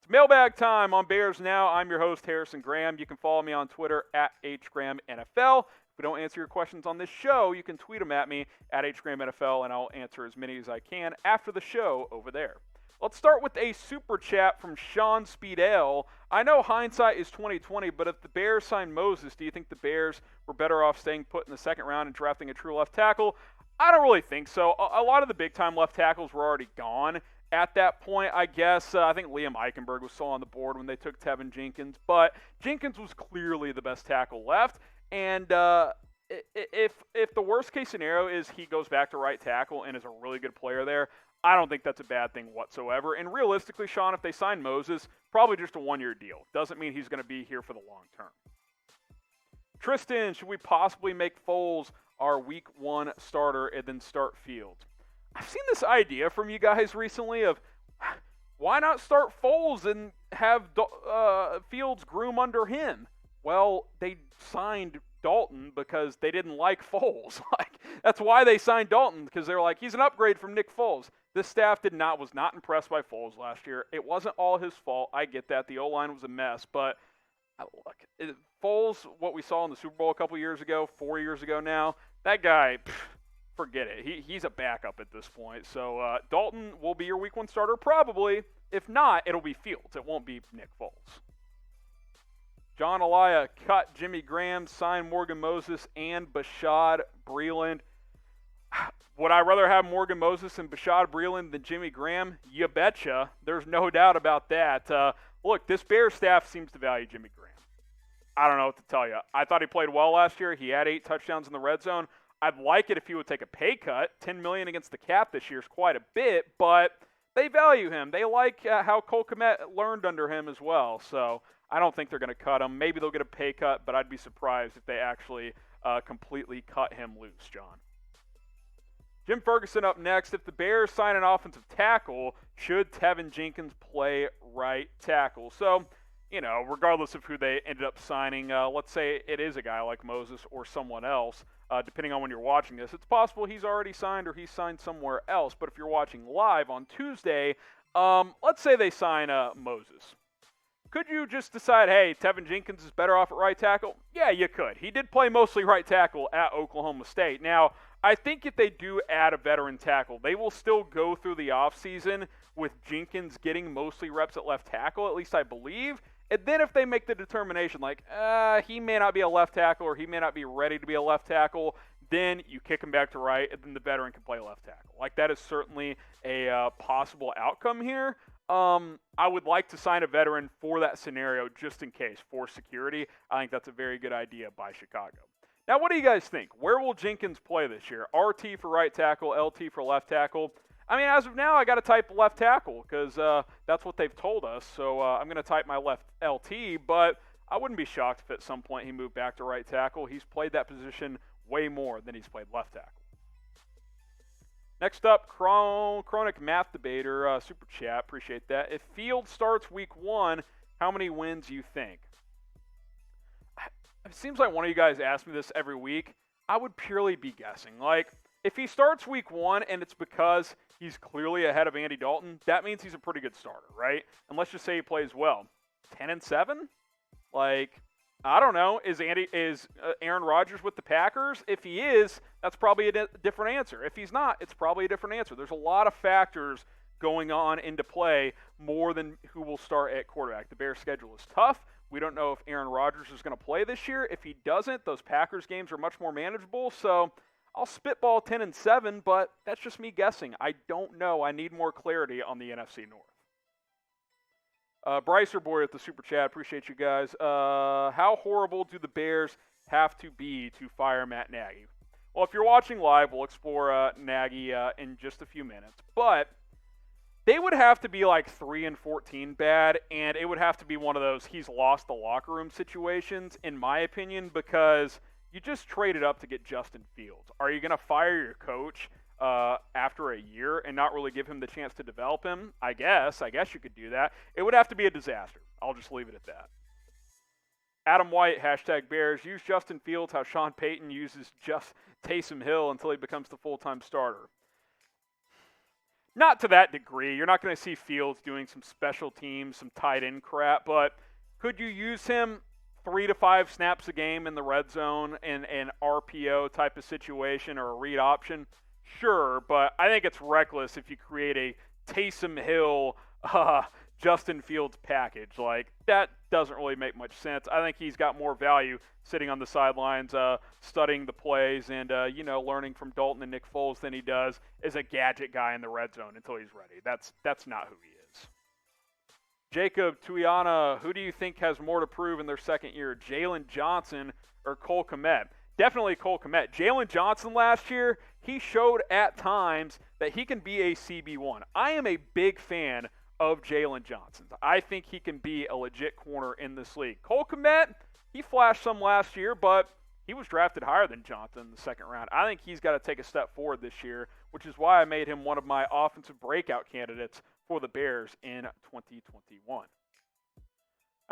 It's mailbag time on Bears Now. I'm your host, Harrison Graham. You can follow me on Twitter at HGrahamNFL. If we don't answer your questions on this show, you can tweet them at me at HGrahamNFL, and I'll answer as many as I can after the show over there. Let's start with a super chat from Shawn Spedale. I know hindsight is 20/20, but if the Bears signed Moses, do you think the Bears were better off staying put in the second round and drafting a true left tackle? I don't really think so. A lot of the big-time left tackles were already gone at that point, I guess. I think Liam Eichenberg was still on the board when they took Teven Jenkins, but Jenkins was clearly the best tackle left. And if the worst-case scenario is he goes back to right tackle and is a really good player there, I don't think that's a bad thing whatsoever. And realistically, Sean, if they sign Moses, probably just a one-year deal. Doesn't mean he's going to be here for the long term. Tristan, should we possibly make Foles our week 1 starter and then start Fields? I've seen this idea from you guys recently of why not start Foles and have Fields groom under him? Well, they signed Dalton because they didn't like Foles. That's why they signed Dalton, because they were like, he's an upgrade from Nick Foles. This staff was not impressed by Foles last year. It wasn't all his fault. I get that. The O-line was a mess, but look, Foles, what we saw in the Super Bowl a couple years ago, 4 years ago now, that guy, forget it. He's a backup at this point. So Dalton will be your week 1 starter probably. If not, it'll be Fields. It won't be Nick Foles. John Elia cut Jimmy Graham, signed Morgan Moses and Bashaud Breeland. Would I rather have Morgan Moses and Bashaud Breeland than Jimmy Graham? You betcha. There's no doubt about that. Look, this Bears staff seems to value Jimmy Graham. I don't know what to tell you. I thought he played well last year. He had 8 touchdowns in the red zone. I'd like it if he would take a pay cut. $10 million against the cap this year is quite a bit, but they value him. They like how Cole Kmet learned under him as well. So I don't think they're going to cut him. Maybe they'll get a pay cut, but I'd be surprised if they actually completely cut him loose, John. Jim Ferguson up next. If the Bears sign an offensive tackle, should Teven Jenkins play right tackle? So, regardless of who they ended up signing, let's say it is a guy like Moses or someone else, depending on when you're watching this, it's possible he's already signed or he's signed somewhere else. But if you're watching live on Tuesday, let's say they sign Moses. Could you just decide, hey, Teven Jenkins is better off at right tackle? Yeah, you could. He did play mostly right tackle at Oklahoma State. Now, I think if they do add a veteran tackle, they will still go through the offseason with Jenkins getting mostly reps at left tackle, at least I believe. And then if they make the determination, he may not be a left tackle or he may not be ready to be a left tackle, then you kick him back to right, and then the veteran can play left tackle. That is certainly a possible outcome here. I would like to sign a veteran for that scenario just in case, for security. I think that's a very good idea by Chicago. Now, what do you guys think? Where will Jenkins play this year? RT for right tackle, LT for left tackle? I mean, as of now, I got to type left tackle because that's what they've told us. So I'm going to type my left LT, but I wouldn't be shocked if at some point he moved back to right tackle. He's played that position way more than he's played left tackle. Next up, Kronik math debater, super chat, appreciate that. If Fields starts week 1, how many wins do you think? It seems like one of you guys asks me this every week. I would purely be guessing. If he starts week 1 and it's because he's clearly ahead of Andy Dalton, that means he's a pretty good starter, right? And let's just say he plays well. 10-7? I don't know. Is Aaron Rodgers with the Packers? If he is, that's probably a different answer. If he's not, it's probably a different answer. There's a lot of factors going on into play more than who will start at quarterback. The Bears' schedule is tough. We don't know if Aaron Rodgers is going to play this year. If he doesn't, those Packers games are much more manageable. So I'll spitball 10-7, but that's just me guessing. I don't know. I need more clarity on the NFC North. Brycer Boy with the super chat. Appreciate you guys. How horrible do the Bears have to be to fire Matt Nagy? Well, if you're watching live, we'll explore Nagy in just a few minutes. But they would have to be 3-14 bad, and it would have to be one of those he's lost the locker room situations, in my opinion, because you just traded up to get Justin Fields. Are you going to fire your coach after a year and not really give him the chance to develop him? I guess you could do that. It would have to be a disaster. I'll just leave it at that. Adam White, #Bears, use Justin Fields how Sean Payton uses just Taysom Hill until he becomes the full-time starter. Not to that degree. You're not going to see Fields doing some special teams, some tight end crap, but could you use him 3 to 5 snaps a game in the red zone in an RPO type of situation or a read option? Sure, but I think it's reckless if you create a Taysom Hill, Justin Fields package. Like, that doesn't really make much sense. I think he's got more value sitting on the sidelines, studying the plays and, learning from Dalton and Nick Foles than he does as a gadget guy in the red zone until he's ready. That's not who he is. Jakob Tuiaana, who do you think has more to prove in their second year, Jaylon Johnson or Cole Kmet? Definitely Cole Kmet. Jaylon Johnson last year, he showed at times that he can be a CB1. I am a big fan of Jaylon Johnson. I think he can be a legit corner in this league. Cole Kmet, he flashed some last year, but he was drafted higher than Johnson in the second round. I think he's got to take a step forward this year, which is why I made him one of my offensive breakout candidates for the Bears in 2021.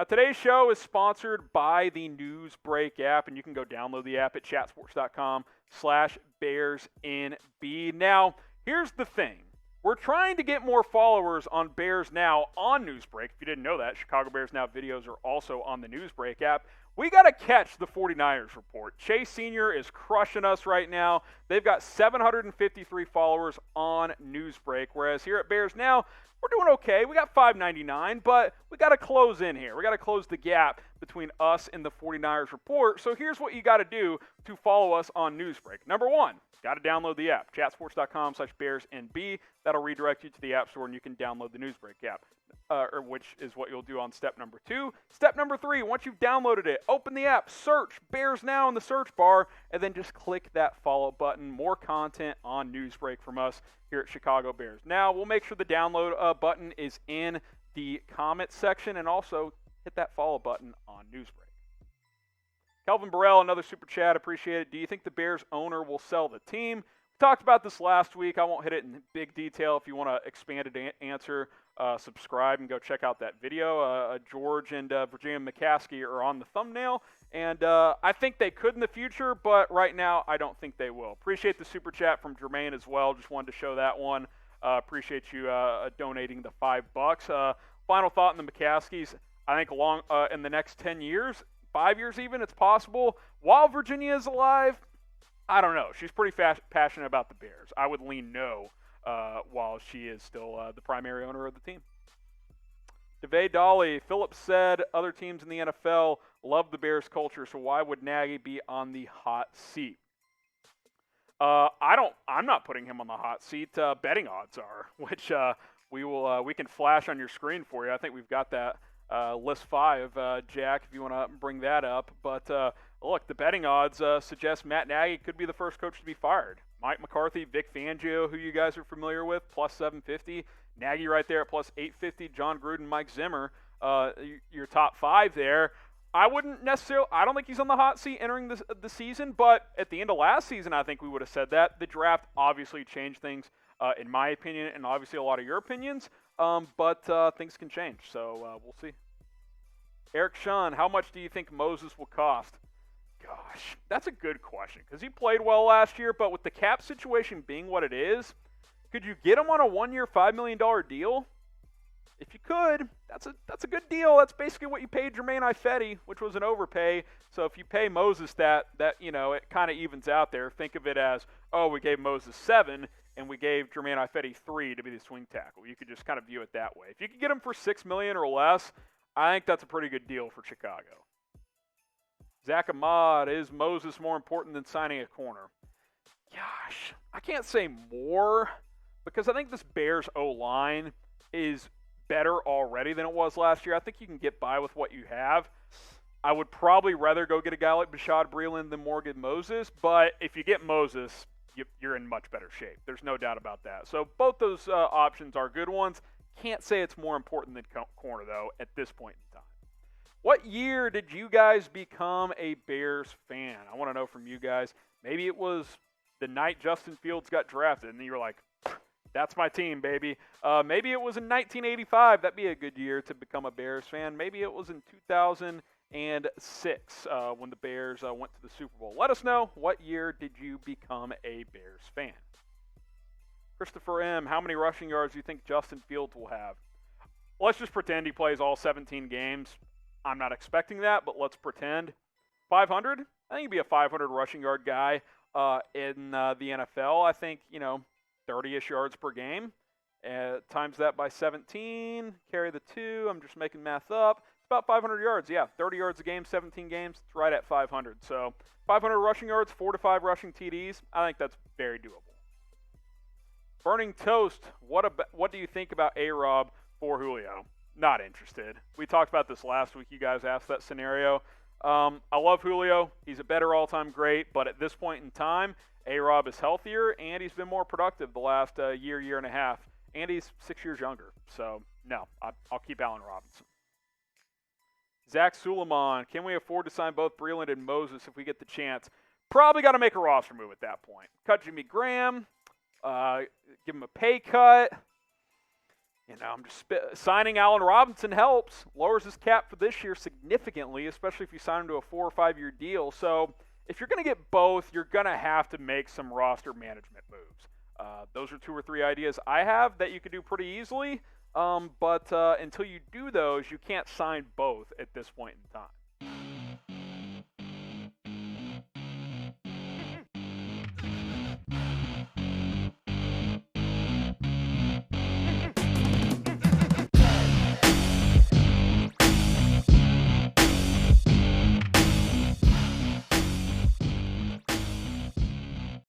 Today's show is sponsored by the Newsbreak app, and you can go download the app at chatsports.com/BearsNB. Now, here's the thing. We're trying to get more followers on Bears Now on Newsbreak. If you didn't know that, Chicago Bears Now videos are also on the Newsbreak app. We got to catch the 49ers report. Chase Sr. is crushing us right now. They've got 753 followers on Newsbreak, whereas here at Bears Now, we're doing okay. We got 599, but we got to close in here. We got to close the gap between us and the 49ers report. So here's what you got to do to follow us on Newsbreak. Number one, got to download the app, chatsports.com/BearsNB. That'll redirect you to the App Store, and you can download the Newsbreak app, which is what you'll do on step number 2. Step number 3, once you've downloaded it, open the app, search Bears Now in the search bar, and then just click that follow button. More content on Newsbreak from us here at Chicago Bears. Now, we'll make sure the download button is in the comments section, and also hit that follow button on Newsbreak. Kelvin Burrell, another super chat, appreciate it. Do you think the Bears owner will sell the team? We talked about this last week. I won't hit it in big detail. If you want to expanded answer, subscribe and go check out that video. George and Virginia McCaskey are on the thumbnail, and I think they could in the future, but right now I don't think they will. Appreciate the super chat from Jermaine as well. Just wanted to show that one. Appreciate you donating the $5. Final thought on the McCaskies. I think in the next 10 years, 5 years even, it's possible. While Virginia is alive, I don't know. She's pretty passionate about the Bears. I would lean no while she is still the primary owner of the team. DeVay Dolly, Phillips said other teams in the NFL love the Bears culture, so why would Nagy be on the hot seat? I'm not putting him on the hot seat. Betting odds are, which we can flash on your screen for you. I think we've got that list 5, Jack, if you want to bring that up. But look, the betting odds suggest Matt Nagy could be the first coach to be fired. Mike McCarthy, Vic Fangio, who you guys are familiar with, plus 750. Nagy right there at plus 850. John Gruden, Mike Zimmer, your top 5 there. I don't think he's on the hot seat entering the season, but at the end of last season, I think we would have said that. The draft obviously changed things, in my opinion, and obviously a lot of your opinions, but things can change, so we'll see. Eric Shun, how much do you think Moses will cost? Gosh, that's a good question, because he played well last year, but with the cap situation being what it is, could you get him on a 1-year, $5 million deal? If you could, that's a good deal. That's basically what you paid Jermaine Ifedi, which was an overpay. So if you pay Moses that it kind of evens out there. Think of it as, we gave Moses 7 and we gave Jermaine Ifedi 3 to be the swing tackle. You could just kind of view it that way. If you could get him for $6 million or less, I think that's a pretty good deal for Chicago. Zach Ahmad, is Moses more important than signing a corner? Gosh, I can't say more because I think this Bears O-line is better already than it was last year. I think you can get by with what you have. I would probably rather go get a guy like Bashaud Breeland than Morgan Moses, but if you get Moses, you're in much better shape. There's no doubt about that. So both those options are good ones. Can't say it's more important than corner, though, at this point in time. What year did you guys become a Bears fan? I want to know from you guys. Maybe it was the night Justin Fields got drafted, and you were like, that's my team, baby. Maybe it was in 1985. That'd be a good year to become a Bears fan. Maybe it was in 2006 when the Bears went to the Super Bowl. Let us know, what year did you become a Bears fan? Christopher M., how many rushing yards do you think Justin Fields will have? Let's just pretend he plays all 17 games. I'm not expecting that, but let's pretend. 500? I think he'd be a 500 rushing yard guy in the NFL. I think, 30-ish yards per game. Times that by 17, carry the 2. I'm just making math up. It's about 500 yards. Yeah, 30 yards a game, 17 games. It's right at 500. So 500 rushing yards, 4 to 5 rushing TDs. I think that's very doable. Burning Toast, what do you think about A-Rob for Julio? Not interested. We talked about this last week. You guys asked that scenario. I love Julio. He's a better all-time great, but at this point in time, A-Rob is healthier, and he's been more productive the last year and a half, and he's 6 years younger. So, no, I'll keep Allen Robinson. Zak Suleiman, can we afford to sign both Breeland and Moses if we get the chance? Probably got to make a roster move at that point. Cut Jimmy Graham, give him a pay cut. I'm just signing Allen Robinson helps, lowers his cap for this year significantly, especially if you sign him to a 4 or 5 year deal. So if you're going to get both, you're going to have to make some roster management moves. Those are 2 or 3 ideas I have that you could do pretty easily. But until you do those, you can't sign both at this point in time.